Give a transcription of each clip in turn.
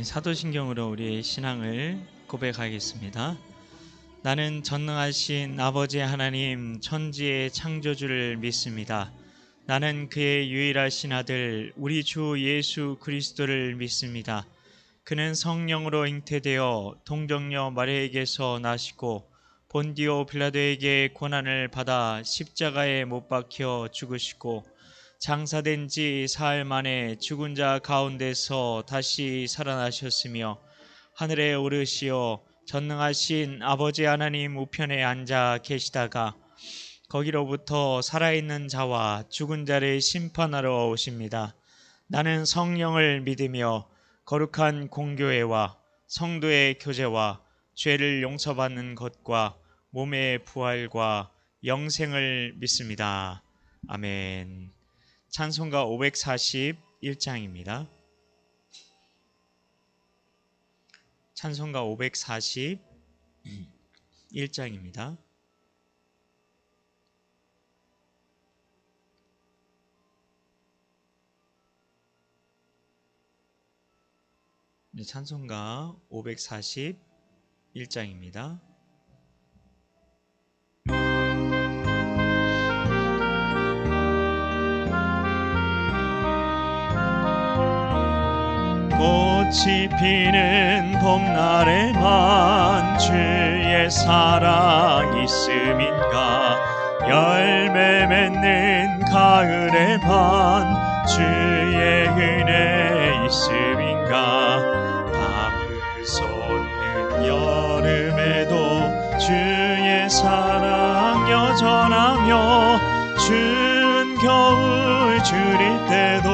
사도신경으로 우리의 신앙을 고백하겠습니다. 나는 전능하신 아버지 하나님 천지의 창조주를 믿습니다. 나는 그의 유일하신 아들 우리 주 예수 그리스도를 믿습니다. 그는 성령으로 잉태되어 동정녀 마리아에게서 나시고 본디오 빌라도에게 고난을 받아 십자가에 못 박혀 죽으시고 장사된 지 사흘 만에 죽은 자 가운데서 다시 살아나셨으며 하늘에 오르시어 전능하신 아버지 하나님 우편에 앉아 계시다가 거기로부터 살아있는 자와 죽은 자를 심판하러 오십니다. 나는 성령을 믿으며 거룩한 공교회와 성도의 교제와 죄를 용서받는 것과 몸의 부활과 영생을 믿습니다. 아멘. 찬송가 541장입니다. 찬송가 541장입니다. 찬송가 541장입니다. 꽃이 피는 봄날에만 주의 사랑 있음인가, 열매 맺는 가을에만 주의 은혜 있음인가, 밤을 솟는 여름에도 주의 사랑 여전하며 추운 겨울 줄일 때도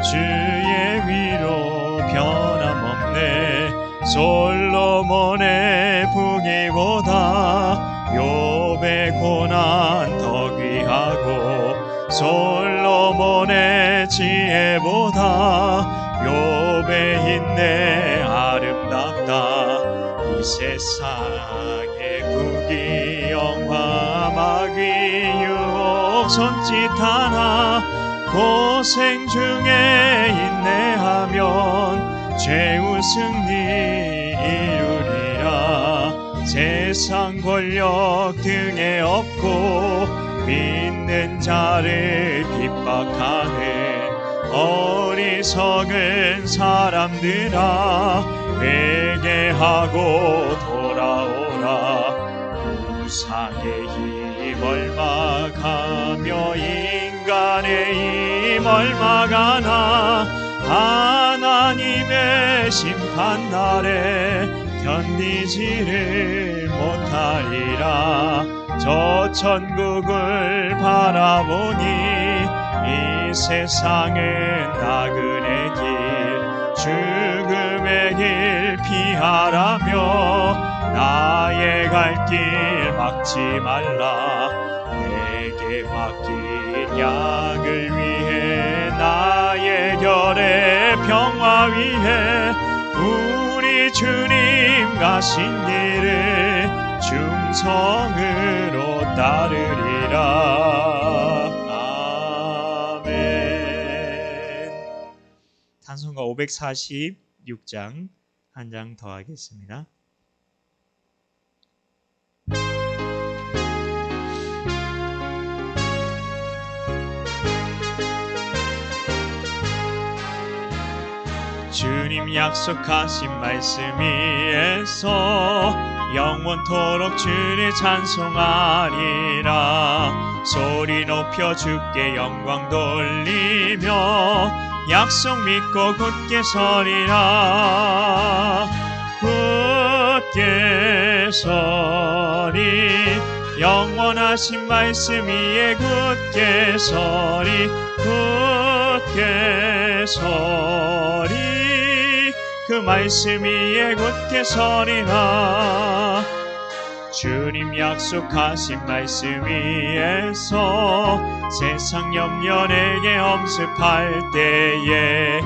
주의 위로 변함없네. 솔로몬의 부귀보다 욥의 고난 더 귀하고 솔로몬의 지혜보다 욥의 인내 아름답다. 이 세상의 국이 영화 마귀 유혹 손짓 하나 고생 중에 인내하면 최후 승리 이루리라. 세상 권력 등에 업고 믿는 자를 핍박하는 어리석은 사람들아, 회개하고 돌아오라. 우상의 힘 얼마가며 인간의 힘 얼마가나 하나님의 심판날에 견디지를 못하리라. 저 천국을 바라보니 이 세상은 나그네 길 죽음의 길 피하라며 나의 갈 길 막지 말라. 내게 맡긴 약을 위해 나의 결의 평화 위해 우리 주님 가신 길을 충성으로 따르리라. 아멘. 찬송가 546장 한 장 더 하겠습니다. 주님 약속하신 말씀 위에서 영원토록 주를 찬송하리라. 소리 높여 주께 영광 돌리며 약속 믿고 굳게 서리라. 굳게 서리 영원하신 말씀 위에 굳게 서리. 굳게 서리 그 말씀 위에 굳게 서리라. 주님 약속하신 말씀 위에서 세상 염려 내게 엄습할 때에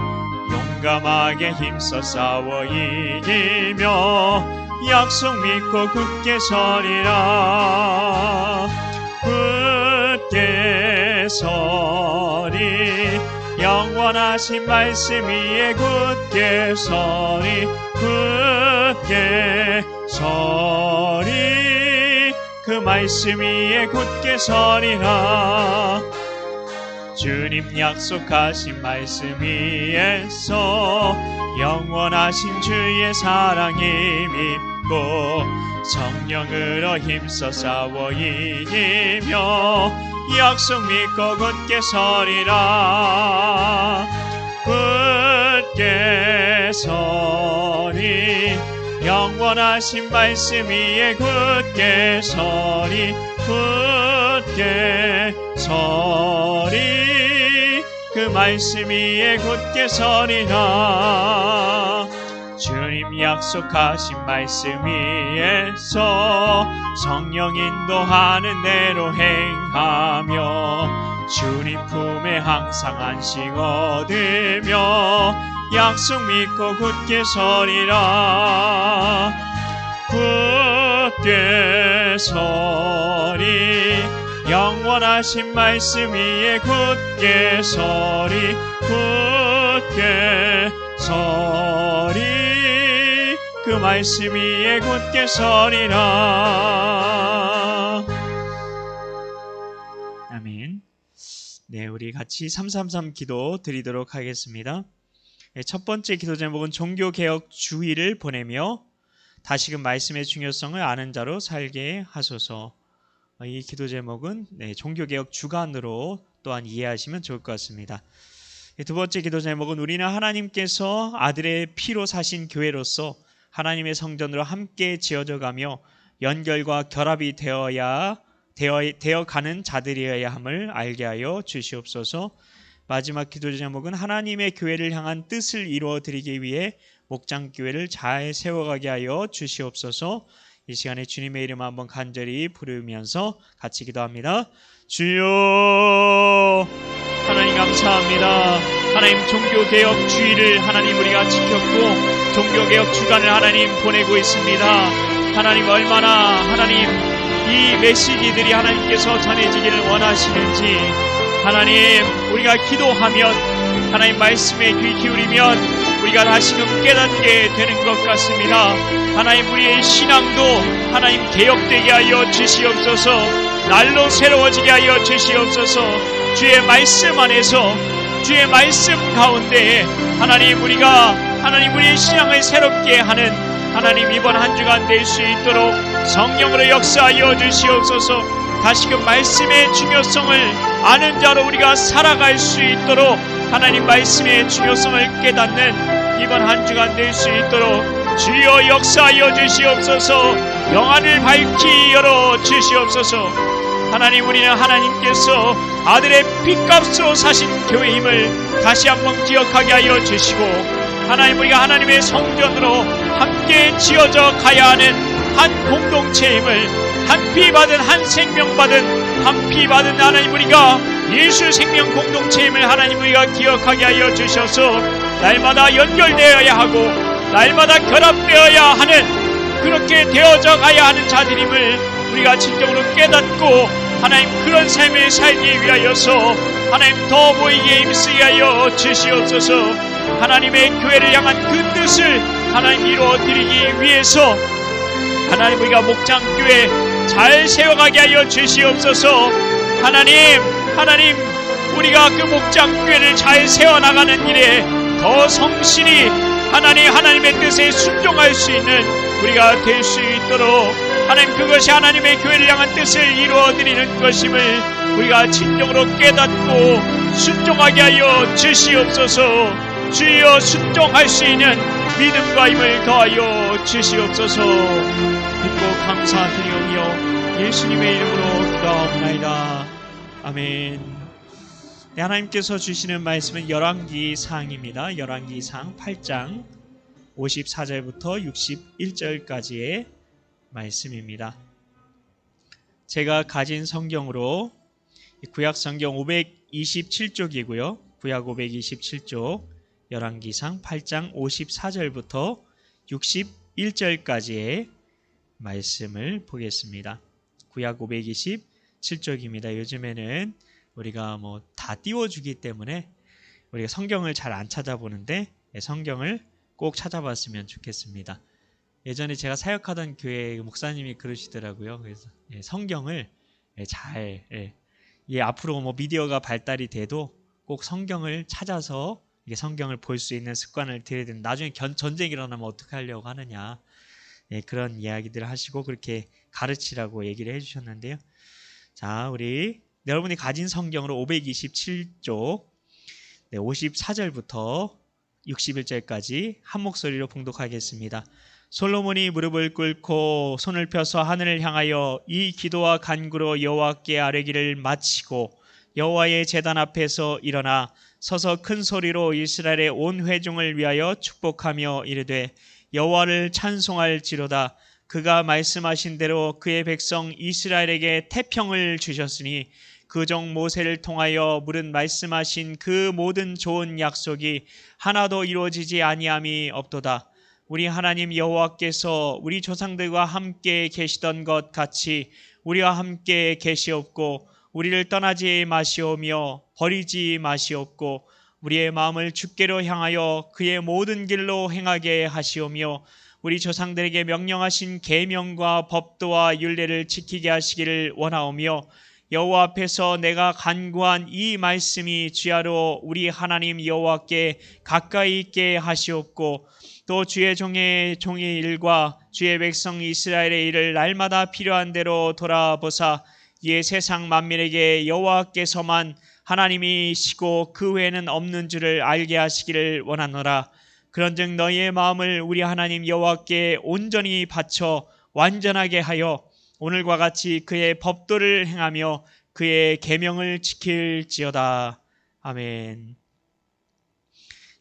용감하게 힘써 싸워 이기며 약속 믿고 굳게 서리라. 굳게 서리 영원하신 말씀 위에 굳게 서리 굳게 서리 그 말씀 위에 굳게 서리라. 주님 약속하신 말씀 위에서 영원하신 주의 사랑이 믿고 성령으로 힘써 싸워 이기며 약속 믿고 굳게 서리라. 굳게 서리 영원하신 말씀 위에 굳게 서리 굳게 서리 그 말씀 위에 굳게 서리라. 주님 약속하신 말씀 위에서 성령 인도하는 대로 행하며 주님 품에 항상 안식 얻으며 약속 믿고 굳게 서리라. 굳게 서리 영원하신 말씀 위에 굳게 서리 굳게 서리 그 말씀 위에 굳게 서리라. 아멘. 네, 우리 같이 333 기도 드리도록 하겠습니다. 첫 번째 기도 제목은 종교개혁 주의를 보내며 다시금 말씀의 중요성을 아는 자로 살게 하소서. 이 기도 제목은 종교개혁 주간으로 또한 이해하시면 좋을 것 같습니다. 두 번째 기도 제목은 우리는 하나님께서 아들의 피로 사신 교회로서 하나님의 성전으로 함께 지어져 가며 연결과 결합이 되어가는 자들이어야 함을 알게 하여 주시옵소서. 마지막 기도 제목은 하나님의 교회를 향한 뜻을 이루어 드리기 위해 목장교회를 잘 세워가게 하여 주시옵소서. 이 시간에 주님의 이름 한번 간절히 부르면서 같이 기도합니다. 주여, 하나님 감사합니다. 하나님 종교개혁 주의를 하나님 우리가 지켰고 종교개혁 주간을 하나님 보내고 있습니다. 하나님 얼마나 하나님 이 메시지들이 하나님께서 전해지기를 원하시는지 하나님 우리가 기도하면 하나님 말씀에 귀 기울이면 우리가 다시금 깨닫게 되는 것 같습니다. 하나님 우리의 신앙도 하나님 개혁되게 하여 주시옵소서. 날로 새로워지게 하여 주시옵소서. 주의 말씀 안에서 주의 말씀 가운데 하나님 우리가 하나님 우리의 신앙을 새롭게 하는 하나님 이번 한 주간 될 수 있도록 성령으로 역사하여 주시옵소서. 다시금 말씀의 중요성을 아는 자로 우리가 살아갈 수 있도록 하나님 말씀의 중요성을 깨닫는 이번 한 주간 될 수 있도록 주여 역사하여 주시옵소서. 영안을 밝히 열어 주시옵소서. 하나님 우리는 하나님께서 아들의 핏값으로 사신 교회임을 다시 한번 기억하게 하여 주시고 하나님 우리가 하나님의 성전으로 함께 지어져 가야 하는 한 공동체임을 한 피 받은 한 생명 받은 한 피 받은 하나님 우리가 예수 생명 공동체임을 하나님 우리가 기억하게 하여 주셔서 날마다 연결되어야 하고 날마다 결합되어야 하는 그렇게 되어져 가야 하는 자들임을 우리가 진정으로 깨닫고 하나님 그런 삶을 살기 위하여서 하나님 더 보이게 힘쓰게 하여 주시옵소서. 하나님의 교회를 향한 그 뜻을 하나님 이루어 드리기 위해서 하나님 우리가 목장교회 잘 세워가게 하여 주시옵소서. 하나님 우리가 그 목장교회를 잘 세워나가는 일에 더 성실히 하나님의 뜻에 순종할 수 있는 우리가 될 수 있도록 하나님 그것이 하나님의 교회를 향한 뜻을 이루어드리는 것임을 우리가 진정으로 깨닫고 순종하게 하여 주시옵소서. 주여 순종할 수 있는 믿음과 힘을 더하여 주시옵소서. 믿고 감사드리오며 예수님의 이름으로 기도하옵나이다. 아멘. 네, 하나님께서 주시는 말씀은 열왕기상입니다. 열왕기상 8장 54절부터 61절까지의 말씀입니다. 제가 가진 성경으로 구약 성경 527쪽이고요. 구약 527쪽 열왕기상 8장 54절부터 61절까지의 말씀을 보겠습니다. 구약 527쪽입니다. 요즘에는 우리가 다 띄워주기 때문에 우리가 성경을 잘 안 찾아보는데 성경을 꼭 찾아봤으면 좋겠습니다. 예전에 제가 사역하던 교회 목사님이 그러시더라고요. 그래서 성경을 잘 앞으로 뭐 미디어가 발달이 돼도 꼭 성경을 찾아서 성경을 볼 수 있는 습관을 들여야 된다. 나중에 전쟁이 일어나면 어떻게 하려고 하느냐. 그런 이야기들을 하시고 그렇게 가르치라고 얘기를 해주셨는데요. 자, 우리 여러분이 가진 성경으로 527쪽 54절부터 61절까지 한 목소리로 봉독하겠습니다. 솔로몬이 무릎을 꿇고 손을 펴서 하늘을 향하여 이 기도와 간구로 여호와께 아뢰기를 마치고 여호와의 제단 앞에서 일어나 서서 큰 소리로 이스라엘의 온 회중을 위하여 축복하며 이르되 여호와를 찬송할지로다. 그가 말씀하신 대로 그의 백성 이스라엘에게 태평을 주셨으니 그 종 모세를 통하여 물은 말씀하신 그 모든 좋은 약속이 하나도 이루어지지 아니함이 없도다. 우리 하나님 여호와께서 우리 조상들과 함께 계시던 것 같이 우리와 함께 계시옵고 우리를 떠나지 마시오며 버리지 마시옵고 우리의 마음을 주께로 향하여 그의 모든 길로 행하게 하시오며 우리 조상들에게 명령하신 계명과 법도와 율례를 지키게 하시기를 원하오며 여호와 앞에서 내가 간구한 이 말씀이 주야로 우리 하나님 여호와께 가까이 있게 하시옵고 또 주의 종의 일과 주의 백성 이스라엘의 일을 날마다 필요한 대로 돌아보사 이에 세상 만민에게 여호와께서만 하나님이시고 그 외에는 없는 줄을 알게 하시기를 원하노라. 그런즉 너희의 마음을 우리 하나님 여호와께 온전히 바쳐 완전하게 하여 오늘과 같이 그의 법도를 행하며 그의 계명을 지킬지어다. 아멘.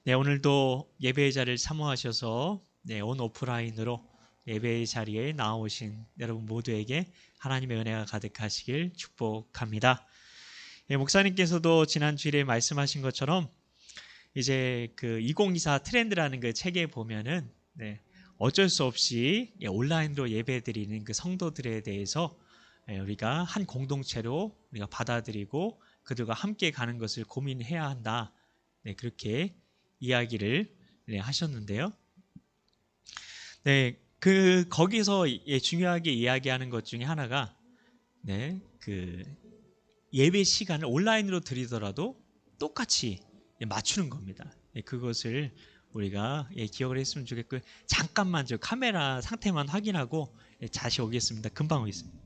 네, 오늘도 예배의 자리를 사모하셔서 온 오프라인으로 예배의 자리에 나오신 여러분 모두에게 하나님의 은혜가 가득하시길 축복합니다. 목사님께서도 지난 주일에 말씀하신 것처럼 이제 그 2024 트렌드라는 그 책에 보면은 어쩔 수 없이 온라인으로 예배드리는 그 성도들에 대해서 우리가 한 공동체로 우리가 받아들이고 그들과 함께 가는 것을 고민해야 한다. 그렇게 이야기를 하셨는데요. 거기서 중요하게 이야기하는 것 중에 하나가 그 예배 시간을 온라인으로 드리더라도 똑같이 맞추는 겁니다. 그것을 우리가 기억을 했으면 좋겠고요. 잠깐만 저 카메라 상태만 확인하고 다시 오겠습니다. 금방 오겠습니다.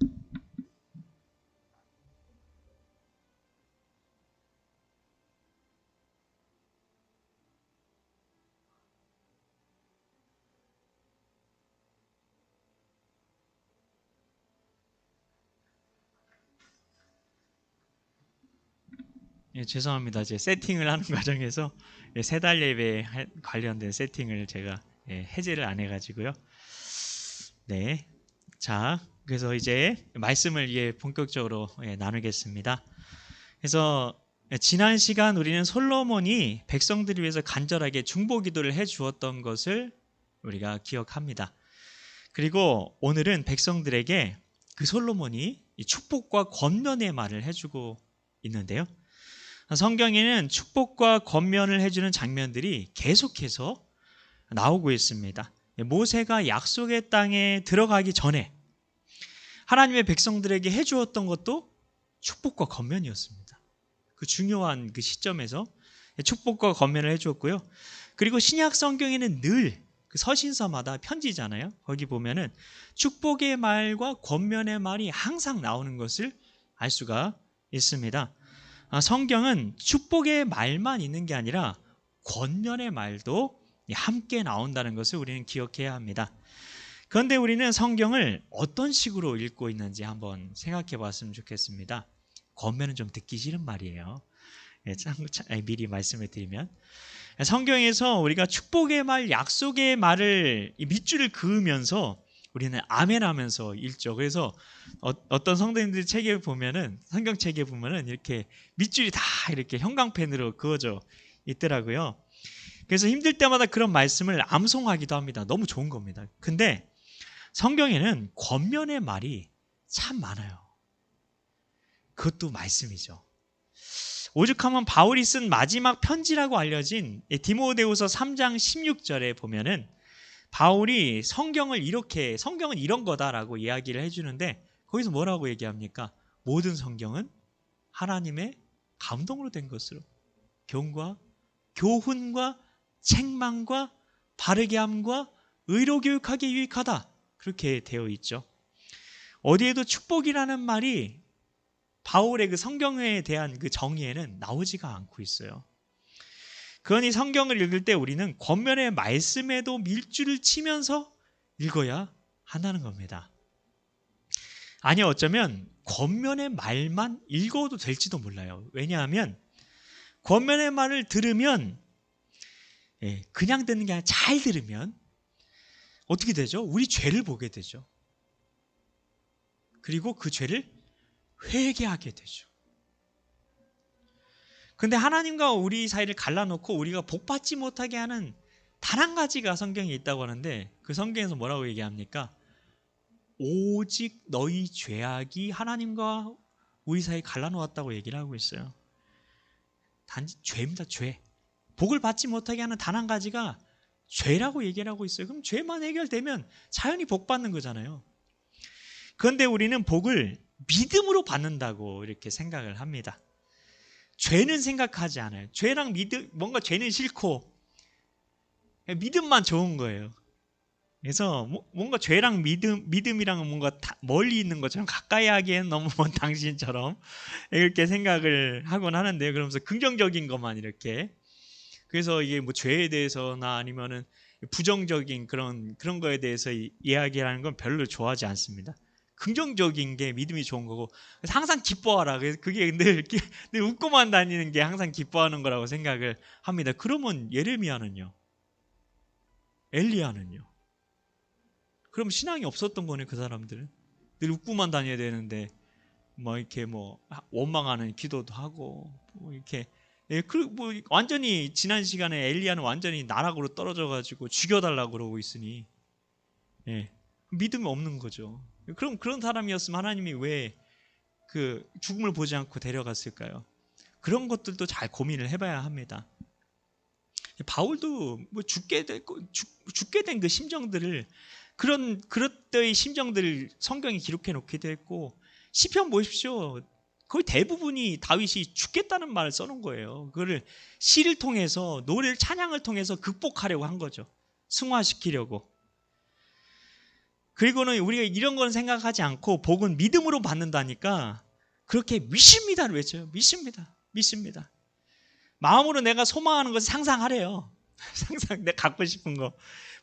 죄송합니다. 제 세팅을 하는 과정에서 세 달 예배 관련된 세팅을 제가 해제를 안 해가지고요. 네, 자, 그래서 이제 말씀을 본격적으로 나누겠습니다. 그래서 지난 시간 우리는 솔로몬이 백성들을 위해서 간절하게 중보기도를 해 주었던 것을 우리가 기억합니다. 그리고 오늘은 백성들에게 그 솔로몬이 축복과 권면의 말을 해주고 있는데요. 성경에는 축복과 권면을 해주는 장면들이 계속해서 나오고 있습니다. 모세가 약속의 땅에 들어가기 전에 하나님의 백성들에게 해주었던 것도 축복과 권면이었습니다. 그 중요한 그 시점에서 축복과 권면을 해주었고요. 그리고 신약 성경에는 늘 그 서신서마다 편지잖아요. 거기 보면은 축복의 말과 권면의 말이 항상 나오는 것을 알 수가 있습니다. 성경은 축복의 말만 있는 게 아니라 권면의 말도 함께 나온다는 것을 우리는 기억해야 합니다. 그런데 우리는 성경을 어떤 식으로 읽고 있는지 한번 생각해 봤으면 좋겠습니다. 권면은 좀 듣기 싫은 말이에요. 미리 말씀을 드리면 성경에서 우리가 축복의 말, 약속의 말을 밑줄을 그으면서 우리는 아멘 하면서 읽죠. 그래서 어떤 성도님들 책에 보면은, 성경책에 보면은 이렇게 밑줄이 다 이렇게 형광펜으로 그어져 있더라고요. 그래서 힘들 때마다 그런 말씀을 암송하기도 합니다. 너무 좋은 겁니다. 근데 성경에는 권면의 말이 참 많아요. 그것도 말씀이죠. 오죽하면 바울이 쓴 마지막 편지라고 알려진 디모데후서 3장 16절에 보면은 바울이 성경은 이런 거다라고 이야기를 해주는데 거기서 뭐라고 얘기합니까? 모든 성경은 하나님의 감동으로 된 것으로 교훈과 책망과 바르게 함과 의로 교육하기에 유익하다, 그렇게 되어 있죠. 어디에도 축복이라는 말이 바울의 그 성경에 대한 그 정의에는 나오지가 않고 있어요. 그러니 성경을 읽을 때 우리는 권면의 말씀에도 밀줄을 치면서 읽어야 한다는 겁니다. 아니, 어쩌면 권면의 말만 읽어도 될지도 몰라요. 왜냐하면 권면의 말을 들으면, 그냥 듣는 게 아니라 잘 들으면 어떻게 되죠? 우리 죄를 보게 되죠. 그리고 그 죄를 회개하게 되죠. 근데 하나님과 우리 사이를 갈라놓고 우리가 복받지 못하게 하는 단 한 가지가 성경에 있다고 하는데, 그 성경에서 뭐라고 얘기합니까? 오직 너희 죄악이 하나님과 우리 사이 갈라놓았다고 얘기를 하고 있어요. 단지 죄입니다. 죄. 복을 받지 못하게 하는 단 한 가지가 죄라고 얘기를 하고 있어요. 그럼 죄만 해결되면 자연히 복 받는 거잖아요. 그런데 우리는 복을 믿음으로 받는다고 이렇게 생각을 합니다. 죄는 생각하지 않아요. 죄랑 뭔가 죄는 싫고 믿음만 좋은 거예요. 그래서 뭔가 죄랑 믿음이랑은 뭔가 멀리 있는 것처럼 가까이 하기엔 너무 먼 당신처럼 이렇게 생각을 하곤 하는데요. 그러면서 긍정적인 것만 이렇게, 그래서 이게 뭐 죄에 대해서나 아니면은 부정적인 그런 거에 대해서 이야기하는 건 별로 좋아하지 않습니다. 긍정적인 게 믿음이 좋은 거고, 항상 기뻐하라. 그게 늘 웃고만 다니는 게 항상 기뻐하는 거라고 생각을 합니다. 그러면 예레미야는요, 엘리야는요, 그럼 신앙이 없었던 거네. 그 사람들은 늘 웃고만 다녀야 되는데 이렇게 원망하는 기도도 하고 이렇게, 완전히 지난 시간에 엘리야는 완전히 나락으로 떨어져 가지고 죽여달라고 그러고 있으니 믿음이 없는 거죠. 그럼 그런 사람이었으면 하나님이 왜 그 죽음을 보지 않고 데려갔을까요? 그런 것들도 잘 고민을 해봐야 합니다. 바울도 죽게 된 그 심정들을, 그때의 심정들을 성경에 기록해 놓기도 했고, 시편 보십시오. 거의 대부분이 다윗이 죽겠다는 말을 써놓은 거예요. 그거를 시를 통해서, 노래를, 찬양을 통해서 극복하려고 한 거죠. 승화시키려고. 그리고는 우리가 이런 건 생각하지 않고 복은 믿음으로 받는다니까 그렇게 믿습니다를 외쳐요. 믿습니다. 마음으로 내가 소망하는 것을 상상하래요. 내가 갖고 싶은 거.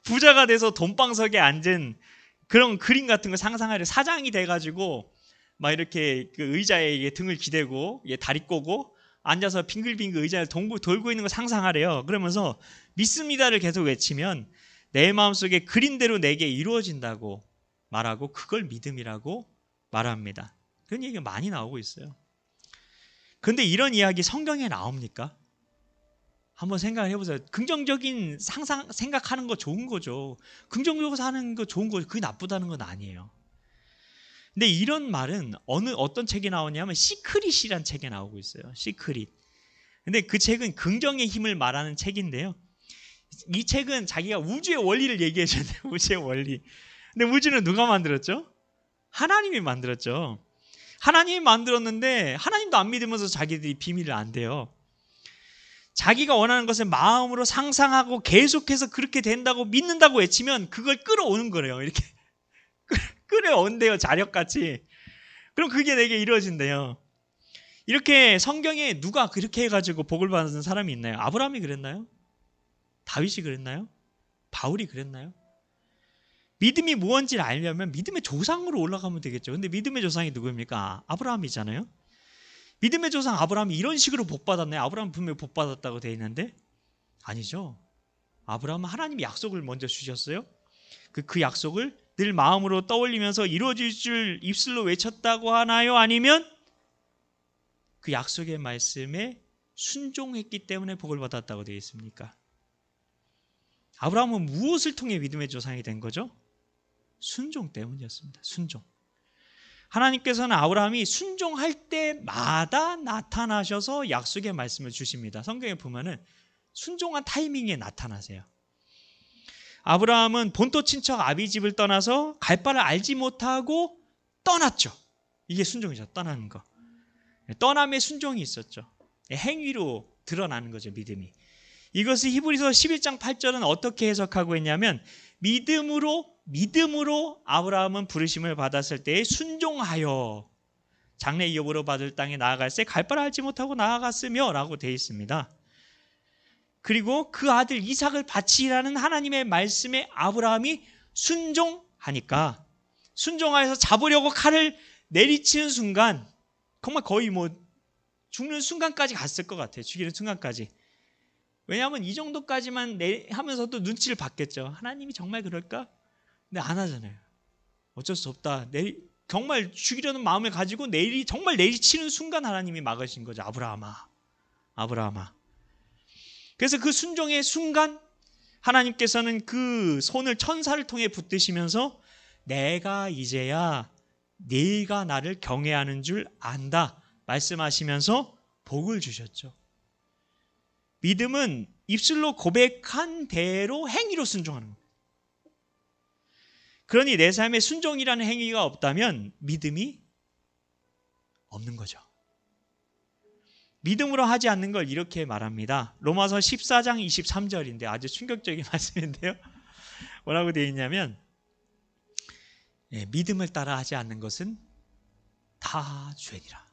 부자가 돼서 돈방석에 앉은 그런 그림 같은 거 상상하래요. 사장이 돼가지고 막 이렇게 그 의자에 등을 기대고 다리 꼬고 앉아서 빙글빙글 의자를 돌고 있는 거 상상하래요. 그러면서 믿습니다를 계속 외치면 내 마음속에 그림대로 내게 이루어진다고 말하고, 그걸 믿음이라고 말합니다. 그런 얘기가 많이 나오고 있어요. 그런데 이런 이야기 성경에 나옵니까? 한번 생각을 해보세요. 긍정적인 생각하는 거 좋은 거죠. 긍정적으로 사는 거 좋은 거죠. 그게 나쁘다는 건 아니에요. 근데 이런 말은 어떤 책에 나오냐면 시크릿이란 책에 나오고 있어요. 시크릿. 근데 그 책은 긍정의 힘을 말하는 책인데요. 이 책은 자기가 우주의 원리를 얘기해 주는데, 우주의 원리. 근데 우주는 누가 만들었죠? 하나님이 만들었죠. 하나님이 만들었는데 하나님도 안 믿으면서 자기들이 비밀을 안 돼요. 자기가 원하는 것을 마음으로 상상하고 계속해서 그렇게 된다고 믿는다고 외치면 그걸 끌어오는 거래요. 이렇게 끌어온대요. 자력같이. 그럼 그게 내게 이루어진대요. 이렇게 성경에 누가 그렇게 해가지고 복을 받는 사람이 있나요? 아브라함이 그랬나요? 다윗이 그랬나요? 바울이 그랬나요? 믿음이 무엇인지를 알려면 믿음의 조상으로 올라가면 되겠죠. 근데 믿음의 조상이 누구입니까? 아브라함이잖아요. 믿음의 조상 아브라함이 이런 식으로 복 받았나요? 아브라함 분명히 복 받았다고 되어 있는데 아니죠. 아브라함은 하나님이 약속을 먼저 주셨어요. 그 약속을 늘 마음으로 떠올리면서 이루어질 줄 입술로 외쳤다고 하나요? 아니면 그 약속의 말씀에 순종했기 때문에 복을 받았다고 되어 있습니까? 아브라함은 무엇을 통해 믿음의 조상이 된 거죠? 순종 때문이었습니다. 순종. 하나님께서는 아브라함이 순종할 때마다 나타나셔서 약속의 말씀을 주십니다. 성경에 보면은 순종한 타이밍에 나타나세요. 아브라함은 본토 친척 아비집을 떠나서 갈 바를 알지 못하고 떠났죠. 이게 순종이죠. 떠나는 거. 떠남의 순종이 있었죠. 행위로 드러나는 거죠. 믿음이. 이것을 히브리서 11장 8절은 어떻게 해석하고 있냐면 믿음으로 아브라함은 부르심을 받았을 때에 순종하여 장래 이업으로 받을 땅에 나아갈새 갈 바를 알지 못하고 나아갔으며 라고 되어 있습니다. 그리고 그 아들 이삭을 바치라는 하나님의 말씀에 아브라함이 순종하니까 순종하여서 잡으려고 칼을 내리치는 순간 정말 거의 죽는 순간까지 갔을 것 같아요. 죽이는 순간까지. 왜냐하면 이 정도까지만 하면서도 눈치를 봤겠죠. 하나님이 정말 그럴까? 근데 안 하잖아요. 어쩔 수 없다. 정말 죽이려는 마음을 가지고 정말 내리치는 순간 하나님이 막으신 거죠. 아브라함아. 그래서 그 순종의 순간 하나님께서는 그 손을 천사를 통해 붙드시면서 내가 이제야 네가 나를 경외하는 줄 안다 말씀하시면서 복을 주셨죠. 믿음은 입술로 고백한 대로 행위로 순종하는 겁니다. 그러니 내 삶에 순종이라는 행위가 없다면 믿음이 없는 거죠. 믿음으로 하지 않는 걸 이렇게 말합니다. 로마서 14장 23절인데 아주 충격적인 말씀인데요. 뭐라고 되어 있냐면 믿음을 따라 하지 않는 것은 다 죄니라.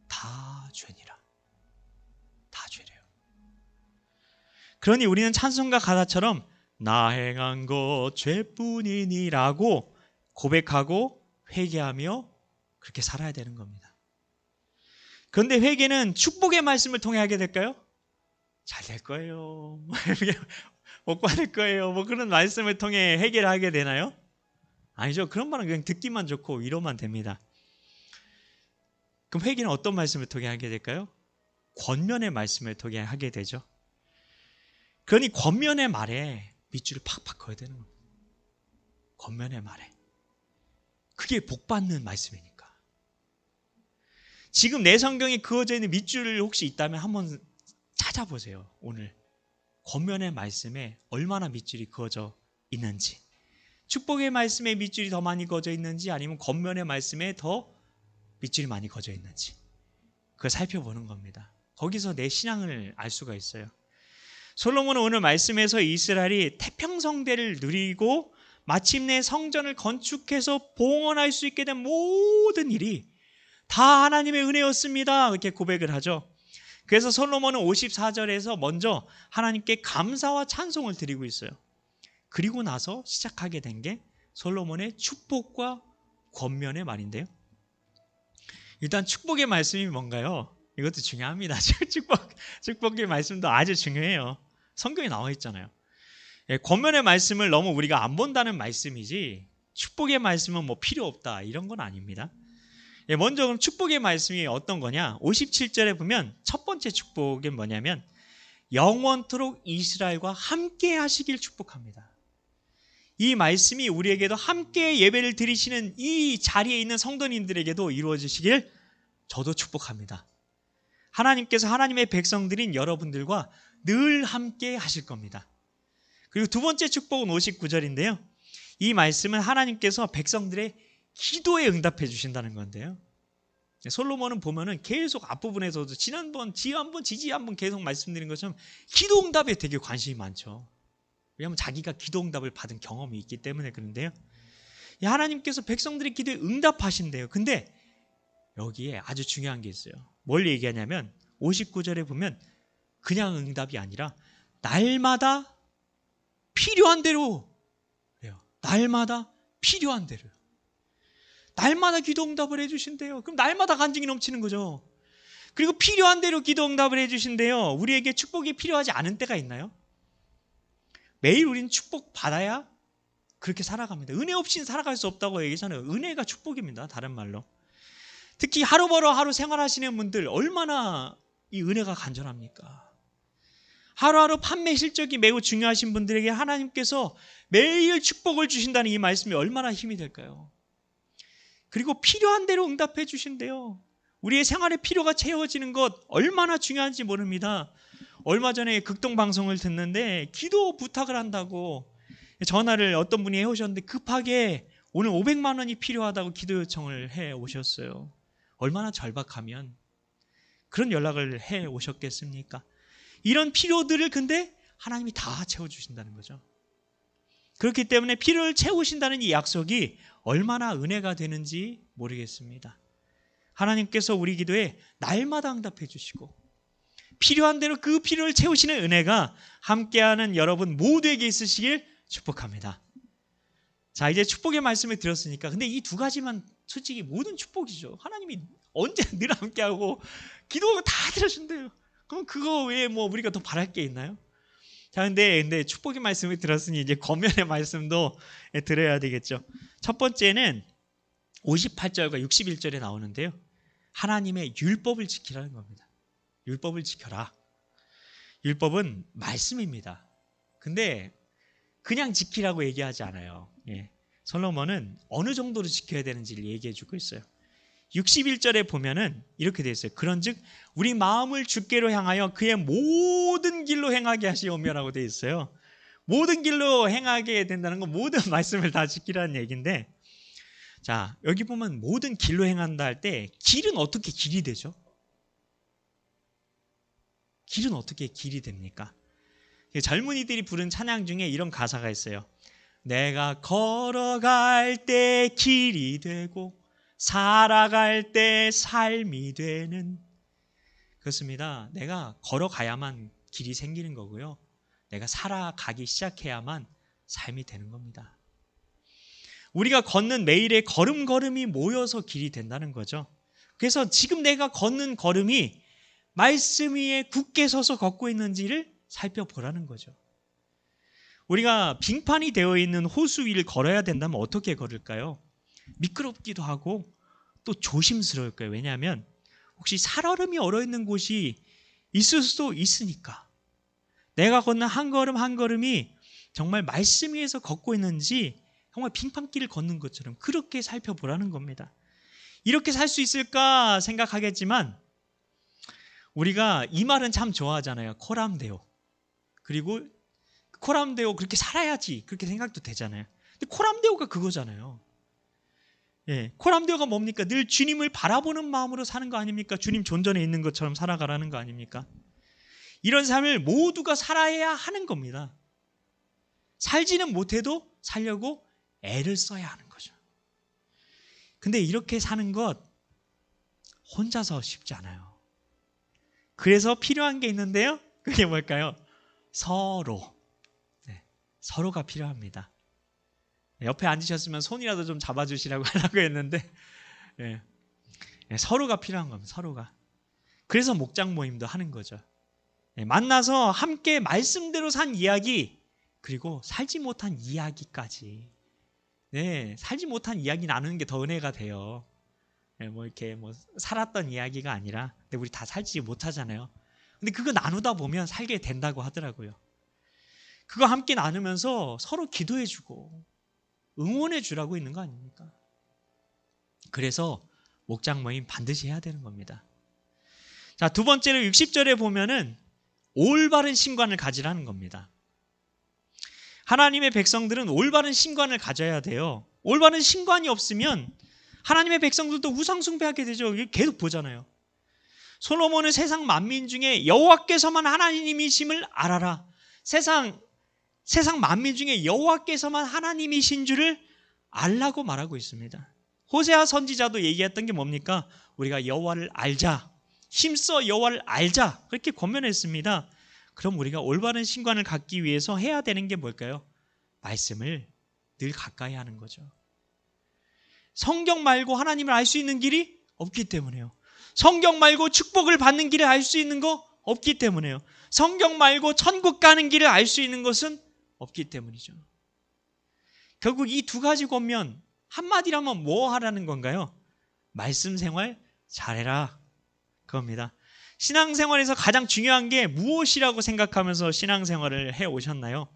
다 죄래요. 그러니 우리는 찬송가 가사처럼 나 행한 것 죄뿐이니라고 고백하고 회개하며 그렇게 살아야 되는 겁니다. 그런데 회개는 축복의 말씀을 통해 하게 될까요? 잘 될 거예요. 못 받을 거예요. 그런 말씀을 통해 회개를 하게 되나요? 아니죠. 그런 말은 그냥 듣기만 좋고 위로만 됩니다. 그럼 회개는 어떤 말씀을 통해 하게 될까요? 권면의 말씀을 통해 하게 되죠. 그러니 권면의 말에 밑줄을 팍팍 그어야 되는 겁니다. 권면의 말에. 그게 복받는 말씀이니까. 지금 내 성경에 그어져 있는 밑줄을 혹시 있다면 한번 찾아보세요. 오늘 권면의 말씀에 얼마나 밑줄이 그어져 있는지, 축복의 말씀에 밑줄이 더 많이 그어져 있는지, 아니면 권면의 말씀에 더 밑줄이 많이 그어져 있는지, 그걸 살펴보는 겁니다. 거기서 내 신앙을 알 수가 있어요. 솔로몬은 오늘 말씀에서 이스라엘이 태평성대를 누리고 마침내 성전을 건축해서 봉헌할 수 있게 된 모든 일이 다 하나님의 은혜였습니다. 이렇게 고백을 하죠. 그래서 솔로몬은 54절에서 먼저 하나님께 감사와 찬송을 드리고 있어요. 그리고 나서 시작하게 된 게 솔로몬의 축복과 권면의 말인데요. 일단 축복의 말씀이 뭔가요? 이것도 중요합니다. 축복의 말씀도 아주 중요해요. 성경에 나와 있잖아요. 권면의 말씀을 너무 우리가 안 본다는 말씀이지 축복의 말씀은 필요 없다 이런 건 아닙니다. 먼저 그럼 축복의 말씀이 어떤 거냐? 57절에 보면 첫 번째 축복이 뭐냐면 영원토록 이스라엘과 함께 하시길 축복합니다. 이 말씀이 우리에게도 함께 예배를 드리시는 이 자리에 있는 성도님들에게도 이루어지시길 저도 축복합니다. 하나님께서 하나님의 백성들인 여러분들과 늘 함께 하실 겁니다. 그리고 두 번째 축복은 59절인데요. 이 말씀은 하나님께서 백성들의 기도에 응답해 주신다는 건데요. 솔로몬은 보면은 계속 앞부분에서도 지난번 계속 말씀드린 것처럼 기도 응답에 되게 관심이 많죠. 왜냐하면 자기가 기도 응답을 받은 경험이 있기 때문에 그런데요. 하나님께서 백성들의 기도에 응답하신대요. 근데 여기에 아주 중요한 게 있어요. 뭘 얘기하냐면 59절에 보면 그냥 응답이 아니라 날마다 필요한 대로 그래요. 날마다 필요한 대로. 날마다 기도 응답을 해주신대요. 그럼 날마다 간증이 넘치는 거죠. 그리고 필요한 대로 기도 응답을 해주신대요. 우리에게 축복이 필요하지 않은 때가 있나요? 매일 우리는 축복 받아야 그렇게 살아갑니다. 은혜 없이는 살아갈 수 없다고 얘기하잖아요. 은혜가 축복입니다. 다른 말로. 특히 하루 벌어 하루 생활하시는 분들 얼마나 이 은혜가 간절합니까? 하루하루 판매 실적이 매우 중요하신 분들에게 하나님께서 매일 축복을 주신다는 이 말씀이 얼마나 힘이 될까요? 그리고 필요한 대로 응답해 주신대요. 우리의 생활의 필요가 채워지는 것 얼마나 중요한지 모릅니다. 얼마 전에 극동방송을 듣는데 기도 부탁을 한다고 전화를 어떤 분이 해오셨는데 급하게 오늘 500만 원이 필요하다고 기도 요청을 해 오셨어요. 얼마나 절박하면 그런 연락을 해 오셨겠습니까? 이런 필요들을 근데 하나님이 다 채워주신다는 거죠. 그렇기 때문에 필요를 채우신다는 이 약속이 얼마나 은혜가 되는지 모르겠습니다. 하나님께서 우리 기도에 날마다 응답해 주시고 필요한 대로 그 필요를 채우시는 은혜가 함께하는 여러분 모두에게 있으시길 축복합니다. 자, 이제 축복의 말씀을 들었으니까 근데 이 두 가지만 솔직히 모든 축복이죠. 하나님이 언제 늘 함께하고 기도가 다 들어준대요. 그럼 그거 외에 뭐 우리가 더 바랄 게 있나요? 자, 근데 축복의 말씀을 들었으니 이제 권면의 말씀도 들어야 되겠죠. 첫 번째는 58절과 61절에 나오는데요. 하나님의 율법을 지키라는 겁니다. 율법을 지켜라. 율법은 말씀입니다. 근데 그냥 지키라고 얘기하지 않아요. 솔로몬은 어느 정도로 지켜야 되는지를 얘기해 주고 있어요. 61절에 보면은 이렇게 되어 있어요. 그런즉 우리 마음을 주께로 향하여 그의 모든 길로 행하게 하시오며라고 되어 있어요. 모든 길로 행하게 된다는 건 모든 말씀을 다 지키라는 얘기인데, 자, 여기 보면 모든 길로 행한다 할 때 길은 어떻게 길이 되죠? 길은 어떻게 길이 됩니까? 젊은이들이 부른 찬양 중에 이런 가사가 있어요. 내가 걸어갈 때 길이 되고 살아갈 때 삶이 되는. 그렇습니다. 내가 걸어가야만 길이 생기는 거고요. 내가 살아가기 시작해야만 삶이 되는 겁니다. 우리가 걷는 매일의 걸음걸음이 모여서 길이 된다는 거죠. 그래서 지금 내가 걷는 걸음이 말씀 위에 굳게 서서 걷고 있는지를 살펴보라는 거죠. 우리가 빙판이 되어 있는 호수 위를 걸어야 된다면 어떻게 걸을까요? 미끄럽기도 하고 또 조심스러울 거예요. 왜냐하면 혹시 살얼음이 얼어있는 곳이 있을 수도 있으니까. 내가 걷는 한 걸음 한 걸음이 정말 말씀 위에서 걷고 있는지 정말 빙판길을 걷는 것처럼 그렇게 살펴보라는 겁니다. 이렇게 살 수 있을까 생각하겠지만 우리가 이 말은 참 좋아하잖아요. 코람데오. 그리고 코람데오 그렇게 살아야지 그렇게 생각도 되잖아요. 근데 코람데오가 그거잖아요. 코람데오가 뭡니까? 늘 주님을 바라보는 마음으로 사는 거 아닙니까? 주님 존전에 있는 것처럼 살아가라는 거 아닙니까? 이런 삶을 모두가 살아야 하는 겁니다. 살지는 못해도 살려고 애를 써야 하는 거죠. 근데 이렇게 사는 것 혼자서 쉽지 않아요. 그래서 필요한 게 있는데요. 그게 뭘까요? 서로. 서로가 필요합니다. 옆에 앉으셨으면 손이라도 좀 잡아주시라고 하려고 했는데 서로가 필요한 겁니다. 서로가. 그래서 목장 모임도 하는 거죠. 만나서 함께 말씀대로 산 이야기, 그리고 살지 못한 이야기까지. 살지 못한 이야기 나누는 게 더 은혜가 돼요. 이렇게 살았던 이야기가 아니라, 근데 우리 다 살지 못하잖아요. 근데 그거 나누다 보면 살게 된다고 하더라고요. 그거 함께 나누면서 서로 기도해주고 응원해주라고 있는 거 아닙니까? 그래서 목장 모임 반드시 해야 되는 겁니다. 자, 두 번째로 60절에 보면은 올바른 신관을 가지라는 겁니다. 하나님의 백성들은 올바른 신관을 가져야 돼요. 올바른 신관이 없으면 하나님의 백성들도 우상 숭배하게 되죠. 계속 보잖아요. 솔로몬은 세상 만민 중에 여호와께서만 하나님이심을 알아라. 세상 만민 중에 여호와께서만 하나님이신 줄을 알라고 말하고 있습니다. 호세아 선지자도 얘기했던 게 뭡니까? 우리가 여호와를 알자. 힘써 여호와를 알자. 그렇게 권면했습니다. 그럼 우리가 올바른 신관을 갖기 위해서 해야 되는 게 뭘까요? 말씀을 늘 가까이 하는 거죠. 성경 말고 하나님을 알 수 있는 길이 없기 때문에요. 성경 말고 축복을 받는 길을 알 수 있는 거 없기 때문에요. 성경 말고 천국 가는 길을 알 수 있는 것은 없기 때문이죠. 결국 이 두 가지 권면 한마디라면 뭐 하라는 건가요? 말씀 생활 잘해라 그겁니다. 신앙생활에서 가장 중요한 게 무엇이라고 생각하면서 신앙생활을 해오셨나요?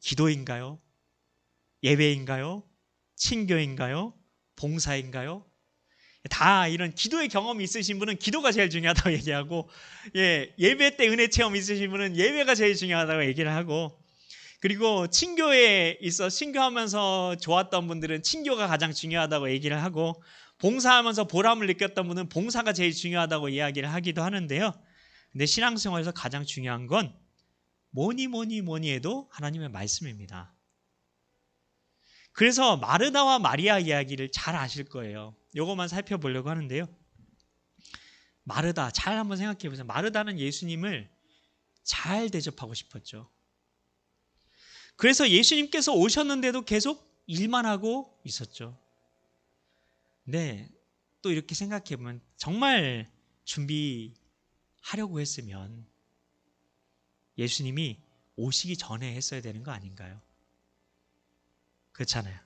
기도인가요? 예배인가요? 친교인가요? 봉사인가요? 다 이런 기도의 경험이 있으신 분은 기도가 제일 중요하다고 얘기하고, 예배 때 은혜 체험 있으신 분은 예배가 제일 중요하다고 얘기를 하고, 그리고 친교에 있어 친교하면서 좋았던 분들은 친교가 가장 중요하다고 얘기를 하고, 봉사하면서 보람을 느꼈던 분은 봉사가 제일 중요하다고 이야기를 하기도 하는데요. 근데 신앙생활에서 가장 중요한 건 뭐니 해도 하나님의 말씀입니다. 그래서 마르다와 마리아 이야기를 잘 아실 거예요. 이것만 살펴보려고 하는데요. 마르다, 잘 한번 생각해 보세요. 마르다는 예수님을 잘 대접하고 싶었죠. 그래서 예수님께서 오셨는데도 계속 일만 하고 있었죠. 네, 또 이렇게 생각해 보면 정말 준비하려고 했으면 예수님이 오시기 전에 했어야 되는 거 아닌가요? 그렇잖아요.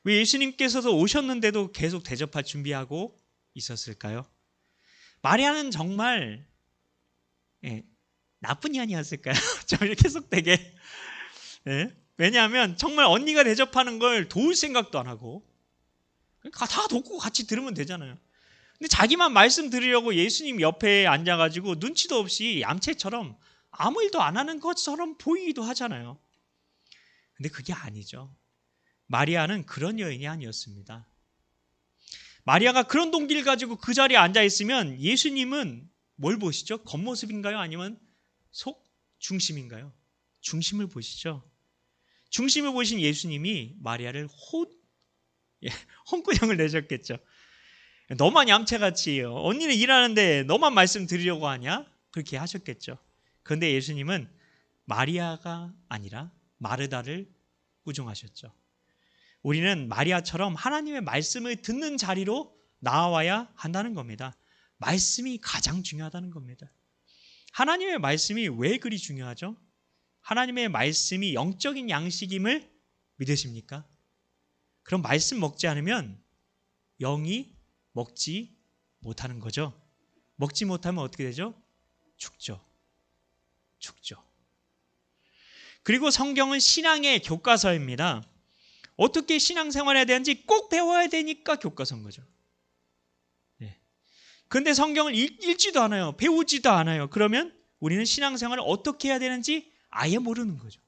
왜 예수님께서도 오셨는데도 계속 대접할 준비하고 있었을까요? 마리아는 정말 나쁜 년이었을까요? 좀 계속되게. 왜냐하면 정말 언니가 대접하는 걸 도울 생각도 안 하고 다 돕고 같이 들으면 되잖아요. 근데 자기만 말씀 드리려고 예수님 옆에 앉아가지고 눈치도 없이 얌체처럼 아무 일도 안 하는 것처럼 보이기도 하잖아요. 근데 그게 아니죠. 마리아는 그런 여인이 아니었습니다. 마리아가 그런 동기를 가지고 그 자리에 앉아 있으면 예수님은 뭘 보시죠? 겉모습인가요? 아니면 속 중심인가요? 중심을 보시죠. 중심을 보신 예수님이 마리아를 혼꾸녕을 내셨겠죠. 너만 얌체같이 언니는 일하는데 너만 말씀 드리려고 하냐? 그렇게 하셨겠죠. 그런데 예수님은 마리아가 아니라 마르다를 꾸중하셨죠. 우리는 마리아처럼 하나님의 말씀을 듣는 자리로 나와야 한다는 겁니다. 말씀이 가장 중요하다는 겁니다. 하나님의 말씀이 왜 그리 중요하죠? 하나님의 말씀이 영적인 양식임을 믿으십니까? 그럼 말씀 먹지 않으면 영이 먹지 못하는 거죠. 먹지 못하면 어떻게 되죠? 죽죠. 그리고 성경은 신앙의 교과서입니다. 어떻게 신앙생활해야 되는지 꼭 배워야 되니까 교과서인 거죠. 그런데 성경을 읽지도 않아요. 배우지도 않아요. 그러면 우리는 신앙생활을 어떻게 해야 되는지 아예 모르는 거죠.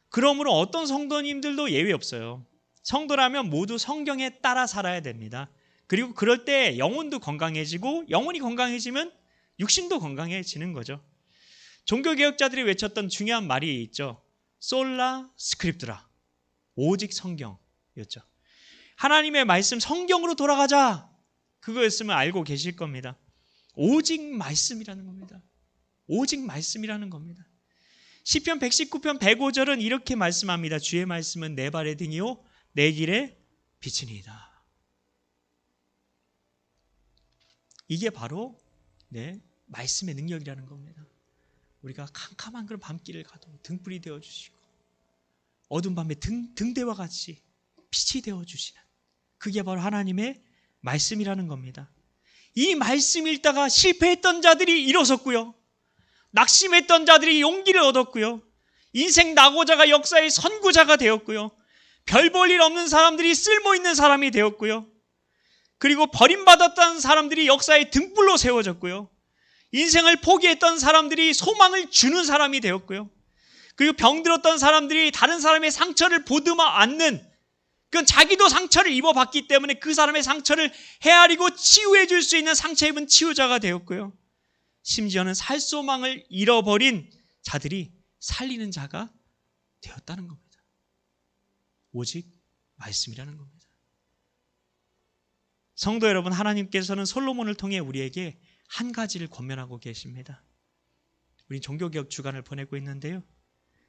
그러므로 어떤 성도님들도 예외 없어요. 성도라면 모두 성경에 따라 살아야 됩니다. 그리고 그럴 때 영혼도 건강해지고 영혼이 건강해지면 육신도 건강해지는 거죠. 종교개혁자들이 외쳤던 중요한 말이 있죠. 솔라 스크립투라, 오직 성경이었죠. 하나님의 말씀 성경으로 돌아가자, 그거였으면 알고 계실 겁니다. 오직 말씀이라는 겁니다. 오직 말씀이라는 겁니다. 시편 119편 105절은 이렇게 말씀합니다. 주의 말씀은 내 발의 등이요 내 길의 빛이니이다. 이게 바로 말씀의 능력이라는 겁니다. 우리가 캄캄한 그런 밤길을 가도 등불이 되어주시고 어두운 밤에 등대와 같이 빛이 되어주시는, 그게 바로 하나님의 말씀이라는 겁니다. 이 말씀 읽다가 실패했던 자들이 일어섰고요, 낙심했던 자들이 용기를 얻었고요, 인생 낙오자가 역사의 선구자가 되었고요, 별 볼 일 없는 사람들이 쓸모있는 사람이 되었고요, 그리고 버림받았던 사람들이 역사의 등불로 세워졌고요, 인생을 포기했던 사람들이 소망을 주는 사람이 되었고요, 그리고 병들었던 사람들이 다른 사람의 상처를 보듬어 안는, 그건 자기도 상처를 입어봤기 때문에 그 사람의 상처를 헤아리고 치유해 줄 수 있는 상처 입은 치유자가 되었고요, 심지어는 살 소망을 잃어버린 자들이 살리는 자가 되었다는 겁니다. 오직 말씀이라는 겁니다. 성도 여러분, 하나님께서는 솔로몬을 통해 우리에게 한 가지를 권면하고 계십니다. 우리 종교개혁 주간을 보내고 있는데요,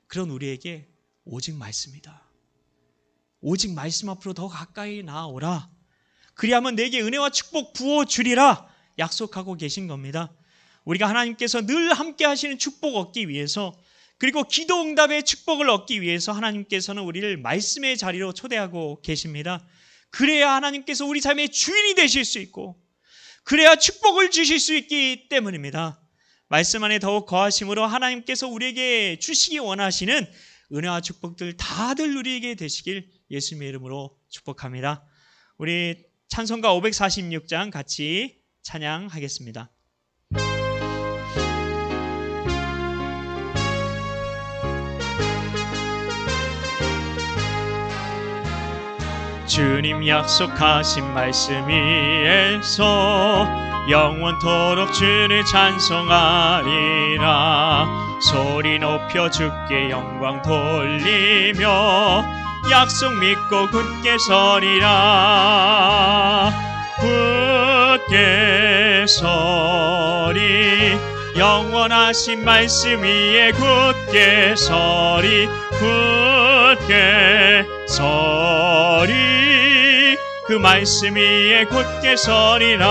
그런 우리에게 오직 말씀이다, 오직 말씀 앞으로 더 가까이 나아오라, 그리하면 내게 은혜와 축복 부어주리라 약속하고 계신 겁니다. 우리가 하나님께서 늘 함께 하시는 축복 얻기 위해서, 그리고 기도 응답의 축복을 얻기 위해서 하나님께서는 우리를 말씀의 자리로 초대하고 계십니다. 그래야 하나님께서 우리 삶의 주인이 되실 수 있고, 그래야 축복을 주실 수 있기 때문입니다. 말씀 안에 더욱 거하심으로 하나님께서 우리에게 주시기 원하시는 은혜와 축복들 다들 누리게 되시길 예수님의 이름으로 축복합니다. 우리 찬송가 546장 같이 찬양하겠습니다. 주님 약속하신 말씀 위에서 영원토록 주를 찬송하리라. 소리 높여 주께 영광 돌리며 약속 믿고 굳게 서리라. 굳게 서리 영원하신 말씀 위에 굳게 서리. 굳게 서리 그 말씀 위에 굳게 서리라.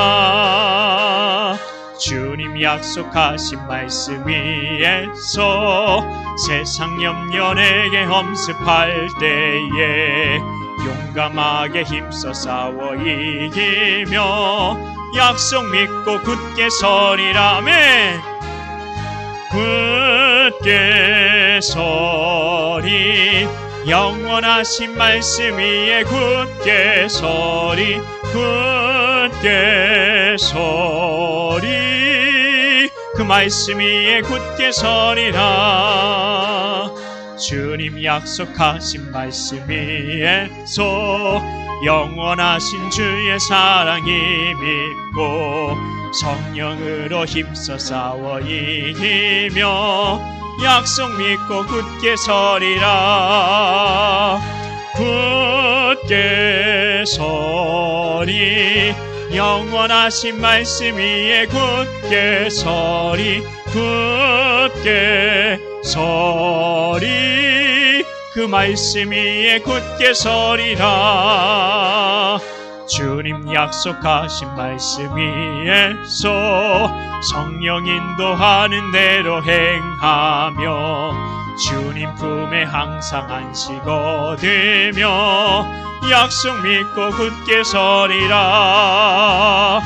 주님 약속하신 말씀 위에서 세상 염려 내게 엄습할 때에 용감하게 힘써 싸워 이기며 약속 믿고 굳게 서리라. 아멘. 굳게 서리 영원하신 말씀 위에 굳게 서리. 굳게 서리 그 말씀 위에 굳게 서리라. 주님 약속하신 말씀 위에서 영원하신 주의 사랑이 믿고 성령으로 힘써 싸워 이기며 약속 믿고 굳게 서리라. 굳게 서리 영원하신 말씀 위에 굳게 서리. 굳게 서리 그 말씀 위에 굳게 서리라. 주님 약속하신 말씀 위에서 성령 인도하는 대로 행하며 주님 품에 항상 안식 얻으며 약속 믿고 굳게 서리라.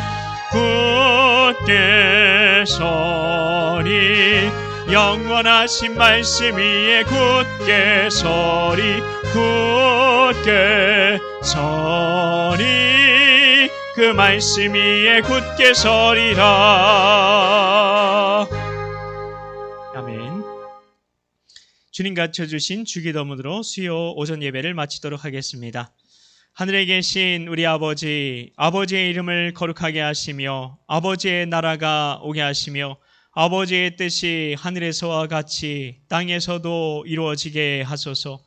굳게 서리 영원하신 말씀 위에 굳게 서리. 굳게 서리 그 말씀 위에 굳게 서리라. 아멘. 주님 갖춰주신 주기도문으로 수요 오전 예배를 마치도록 하겠습니다. 하늘에 계신 우리 아버지, 아버지의 이름을 거룩하게 하시며 아버지의 나라가 오게 하시며 아버지의 뜻이 하늘에서와 같이 땅에서도 이루어지게 하소서.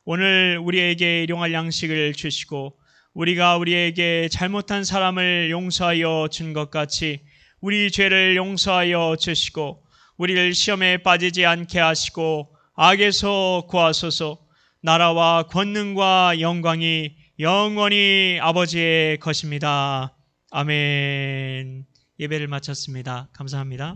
오늘 우리에게 일용할 양식을 주시고 우리가 우리에게 잘못한 사람을 용서하여 준 것 같이 우리 죄를 용서하여 주시고 우리를 시험에 빠지지 않게 하시고 악에서 구하소서. 나라와 권능과 영광이 영원히 아버지의 것입니다. 아멘. 예배를 마쳤습니다. 감사합니다.